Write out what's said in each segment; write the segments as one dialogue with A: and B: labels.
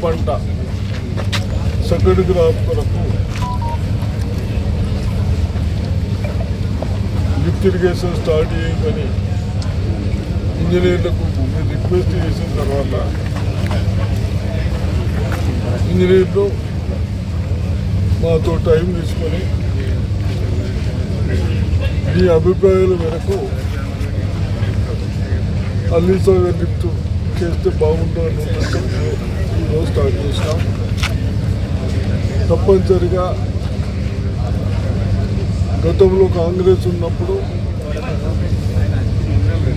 A: పంట సగటు క్రాప్ కొరకు లిఫ్ట్ ఇరిగేషన్ స్టార్ట్ చేయమని ఇంజనీర్లకు రిక్వెస్ట్ చేసిన తర్వాత ఇంజనీర్లు మాతో టైం తీసుకొని ఈ అభిప్రాయాల మేరకు అల్లీసాగర్ లిఫ్ట్ చేస్తే బాగుంటుంది ఈరోజు స్టార్ట్ చేసినాం. తప్పనిసరిగా గతంలో కాంగ్రెస్ ఉన్నప్పుడు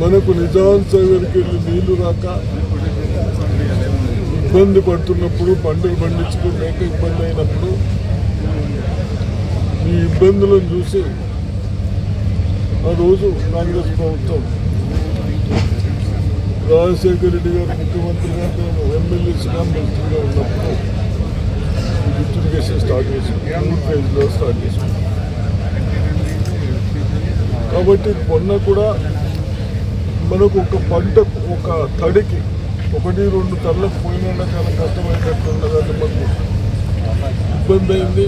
A: మనకు నిజాం సాగర్కి వెళ్ళి నీళ్లు రాక ఇబ్బంది పడుతున్నప్పుడు, పంటలు పండించుకోలేక ఇబ్బంది అయినప్పుడు ఈ ఇబ్బందులను చూసి ఆ రోజు కాంగ్రెస్ ప్రభుత్వం రాజశేఖర రెడ్డి గారు ముఖ్యమంత్రిగా, నేను ఎమ్మెల్యేస్గా మంత్రిగా ఉన్నప్పుడు లిఫ్ట్ ఇరిగేషన్ స్టార్ట్ చేసాం. 3 ఫేజ్లో స్టార్ట్ చేసాం. కాబట్టి మొన్న కూడా మనకు ఒక పంట ఒక తడికి 1-2 టన్నులకు పోయినా చాలా కష్టమైనట్టు ఉన్నదాన్ని మనకు ఇబ్బంది అయింది.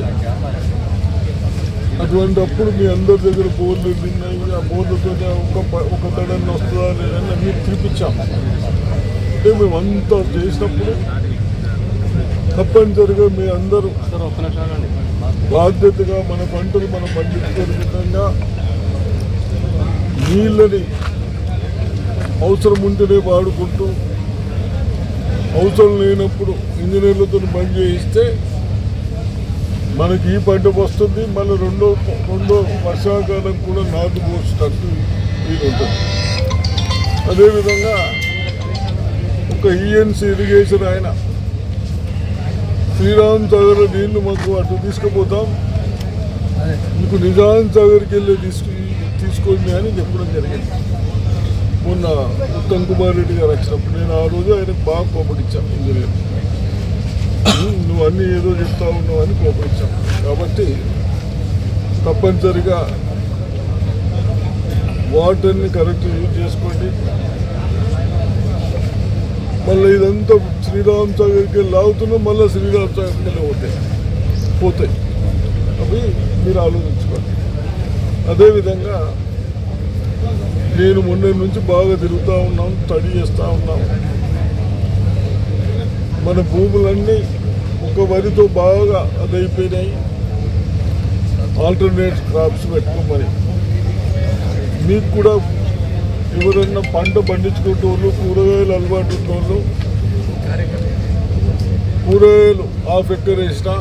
A: అటువంటిప్పుడు మీ అందరి దగ్గర బోర్లు ఉన్నాయి. ఆ బోర్లతోనే ఒక తడన్ని వస్తుందా లేదని అన్నీ చూపించాం. అంటే మేమంతా చేసినప్పుడు తప్పనిసరిగా మీ అందరూ బాధ్యతగా మన పంటలు మనం పండించుకునే విధంగా నీళ్ళని అవసరం ఉంటేనే వాడుకుంటూ, అవసరం లేనప్పుడు ఇంజనీర్లతో బంద్ చేయిస్తే మనకి ఈ పంట వస్తుంది. మళ్ళీ రెండో వర్షాకాలం కూడా నాటు పోసేటట్టు వీలు ఉంటుంది. అదేవిధంగా ఒక ఈఎన్సీ ఇరిగేషన్ ఆయన శ్రీరామ్ సాగర్ నీళ్లు మాకు అటు తీసుకుపోతాం, మీకు నిజాం సాగర్కి వెళ్ళి తీసుకోండి అని చెప్పడం జరిగింది. మొన్న ఉత్తమ్ కుమార్ రెడ్డి గారు వచ్చినప్పుడు నేను ఆ రోజు ఆయనకు బాగా కోపడించాను. ఇంజనీర్ నువ్వు అన్నీ ఏదో చెప్తా ఉన్నావు అని కోపడించాం. కాబట్టి తప్పనిసరిగా వాటర్ని కరెక్ట్ యూజ్ చేసుకోండి. మళ్ళీ ఇదంతా శ్రీరామ్ సాగర్కి లాగుతున్నాం, మళ్ళీ శ్రీరామ్ సాగర్కి పోతాయి. అవి మీరు ఆలోచించుకోండి. అదేవిధంగా నేను మొన్న నుంచి బాగా తిరుగుతూ ఉన్నాం, స్టడీ చేస్తూ ఉన్నాం. మన భూములన్నీ ఒక వరితో బాగా అదైపోయినాయి. ఆల్టర్నేట్ క్రాప్స్ పెట్టుకోమని మీకు కూడా ఎవరన్నా పంట పండించుకుంటోళ్ళు, కూరగాయలు అలవాటు ఉన్నోళ్ళు కూరగాయలు హాఫ్ ఎకర్ వేసినా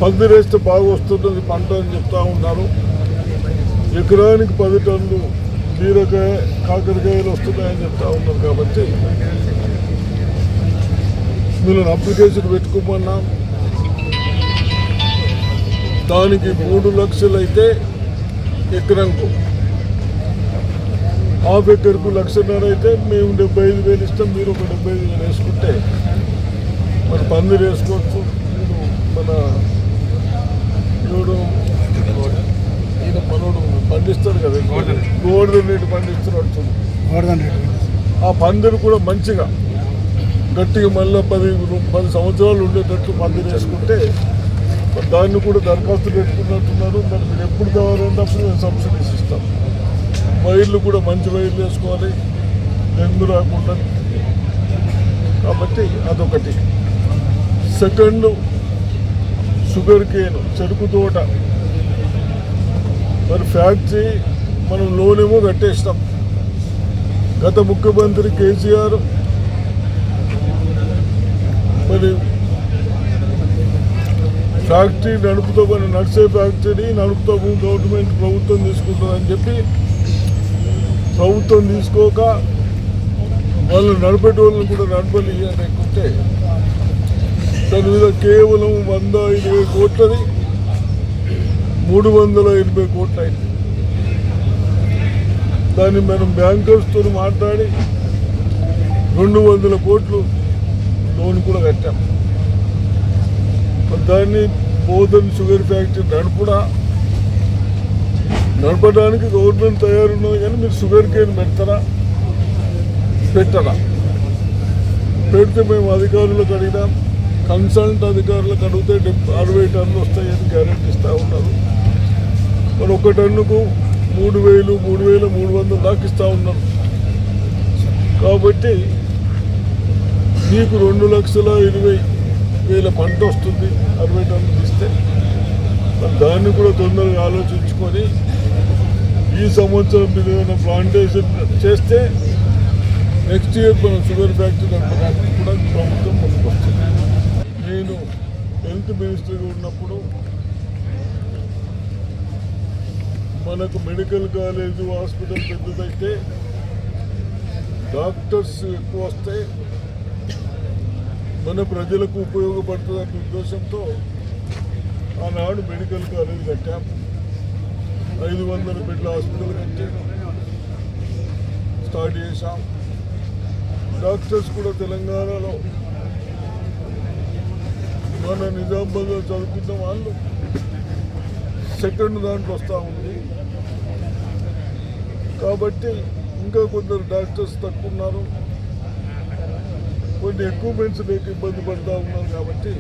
A: పందిరేస్తే బాగా వస్తున్నది పంట అని చెప్తా ఉన్నారు. ఎకరానికి 10 టన్నులు బీరకాయ, కాకరకాయలు వస్తున్నాయని చెప్తా ఉన్నారు. కాబట్టి మీరు అప్లికేషన్ పెట్టుకోమన్నా దానికి 3 లక్షలు అయితే ఎకరంకు, హాఫ్ ఎకర్కు 1.5 లక్షలు అయితే మేము 75,000 ఇస్తాం. మీరు ఒక 75,000 వేసుకుంటే మన పందిరు వేసుకోవచ్చు. మన ఈయన పనుడు పండిస్తాడు కదా, గోవర్ధన్ రెడ్డి పండిస్తున్నాడు. ఆ పందిరు కూడా మంచిగా గట్టిగా మళ్ళీ 10 సంవత్సరాలు ఉండేటట్టు పందిరు వేసుకుంటే దాన్ని కూడా దరఖాస్తు పెట్టుకున్నట్టున్నారు. దాన్ని మీరు ఎప్పుడు కావాలంటే అప్పుడు మేము సబ్సిడీస్ ఇస్తాం. వైర్లు కూడా మంచి వైర్లు వేసుకోవాలి, డెంగ్యూ రాకుండా. కాబట్టి అదొకటి. సెకండ్, షుగర్ కేన్, చెరుకు తోట. మరి ఫ్యాక్టరీ మనం లోన్ ఏమో కట్టేస్తాం. గత ముఖ్యమంత్రి కేసీఆర్ మరి ఫ్యాక్టరీ నడిచే ఫ్యాక్టరీ నడుపుతాము, గవర్నమెంట్ ప్రభుత్వం తీసుకుంటుందని చెప్పి ప్రభుత్వం తీసుకోక వాళ్ళు నడిపేటోళ్ళని కూడా నడపలి అనుకుంటే దాని మీద కేవలం 120 కోట్లది 380 కోట్లు అయింది. దాన్ని మనం బ్యాంకర్స్తో మాట్లాడి 200 కోట్లు లోన్ కూడా కట్టాం. దాన్ని బోధన్ షుగర్ ఫ్యాక్టరీ నడపడానికి గవర్నమెంట్ తయారున్నది, కానీ మీరు షుగర్ కేన్ పెట్టరా? పెడితే మేము అధికారులకు అడిగినాం, కన్సల్ట్ అధికారులకు అడిగితే 60 టన్నులు వస్తాయని గ్యారెంటీ ఇస్తూ ఉన్నారు. మరి ఒక టన్నుకు 3,000, 3,300 దాకా ఇస్తూ ఉన్నారు. కాబట్టి మీకు 2,20,000 పంట వస్తుంది 60 టన్నులు ఇస్తే. మరి దాన్ని కూడా తొందరగా ఆలోచించుకొని ఈ సంవత్సరం మీరు ఏమైనా ప్లాంటేషన్ చేస్తే నెక్స్ట్ ఇయర్ మనం షుగర్ ఫ్యాక్టరీ నడపడానికి కూడా ప్రభుత్వం ముందుకు వస్తుంది. నేను హెల్త్ మినిస్టర్గా ఉన్నప్పుడు మనకు మెడికల్ కాలేజ్ హాస్పిటల్ పెద్దదైతే డాక్టర్స్ ఎక్కువ వస్తే మన ప్రజలకు ఉపయోగపడుతుందనే ఉద్దేశంతో ఆనాడు మెడికల్ కాలేజ్ కట్టాం. 500 బెడ్ల హాస్పిటల్ కట్టి స్టార్ట్ చేశాం. డాక్టర్స్ కూడా తెలంగాణలో మన నిజామాబాద్లో చదువుకున్న వాళ్ళు సెకండ్ దాంట్లో వస్తూ ఉంది. కాబట్టి ఇంకా కొందరు డాక్టర్స్ తక్కువ ఉన్నారు, కొన్ని ఎక్విప్మెంట్స్ లేక ఇబ్బంది పడుతూ ఉన్నారు. కాబట్టి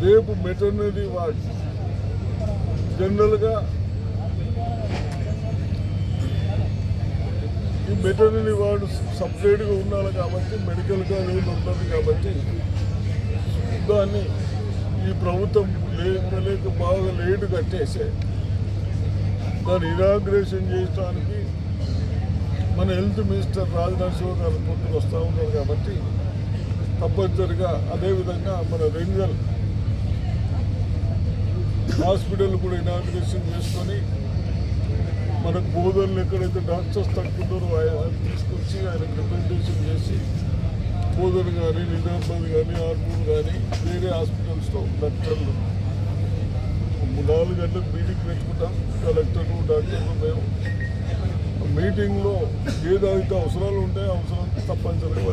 A: రేపు మెటర్నరీ వార్డ్ జనరల్గా ఈ మెటర్నరీ వార్డు సపరేట్గా ఉండాలి. కాబట్టి మెడికల్ కాలేజ్ ఉంటుంది. కాబట్టి దాన్ని ఈ ప్రభుత్వం లేక బాగా లేటు కట్టేసే దాన్ని ఇనాగ్రేషన్ చేయడానికి మన హెల్త్ మినిస్టర్ రాజ్నాథ్ సింగ్ గారు పొద్దుకు వస్తూ ఉన్నారు. కాబట్టి తప్పనిసరిగా అదేవిధంగా మన రేంజల్ హాస్పిటల్ కూడా ఇనాగ్రేషన్ చేసుకొని మనకు బోధనలు ఎక్కడైతే డాక్టర్స్ తక్కున్నారో ఆయన తీసుకొచ్చి ఆయనకు రిప్రజెంటేషన్ చేసి బోధన కానీ, నిజామాబాద్ కానీ, ఆర్మూర్ కానీ వేరే హాస్పిటల్స్లో డాక్టర్లు 4 గంటలకు మీటింగ్ పెట్టుకుంటాం. కలెక్టర్లు, డాక్టర్లు మేము మీటింగ్లో ఏదైతే అవసరాలు ఉంటాయో అవసరం తప్పనిసరిగా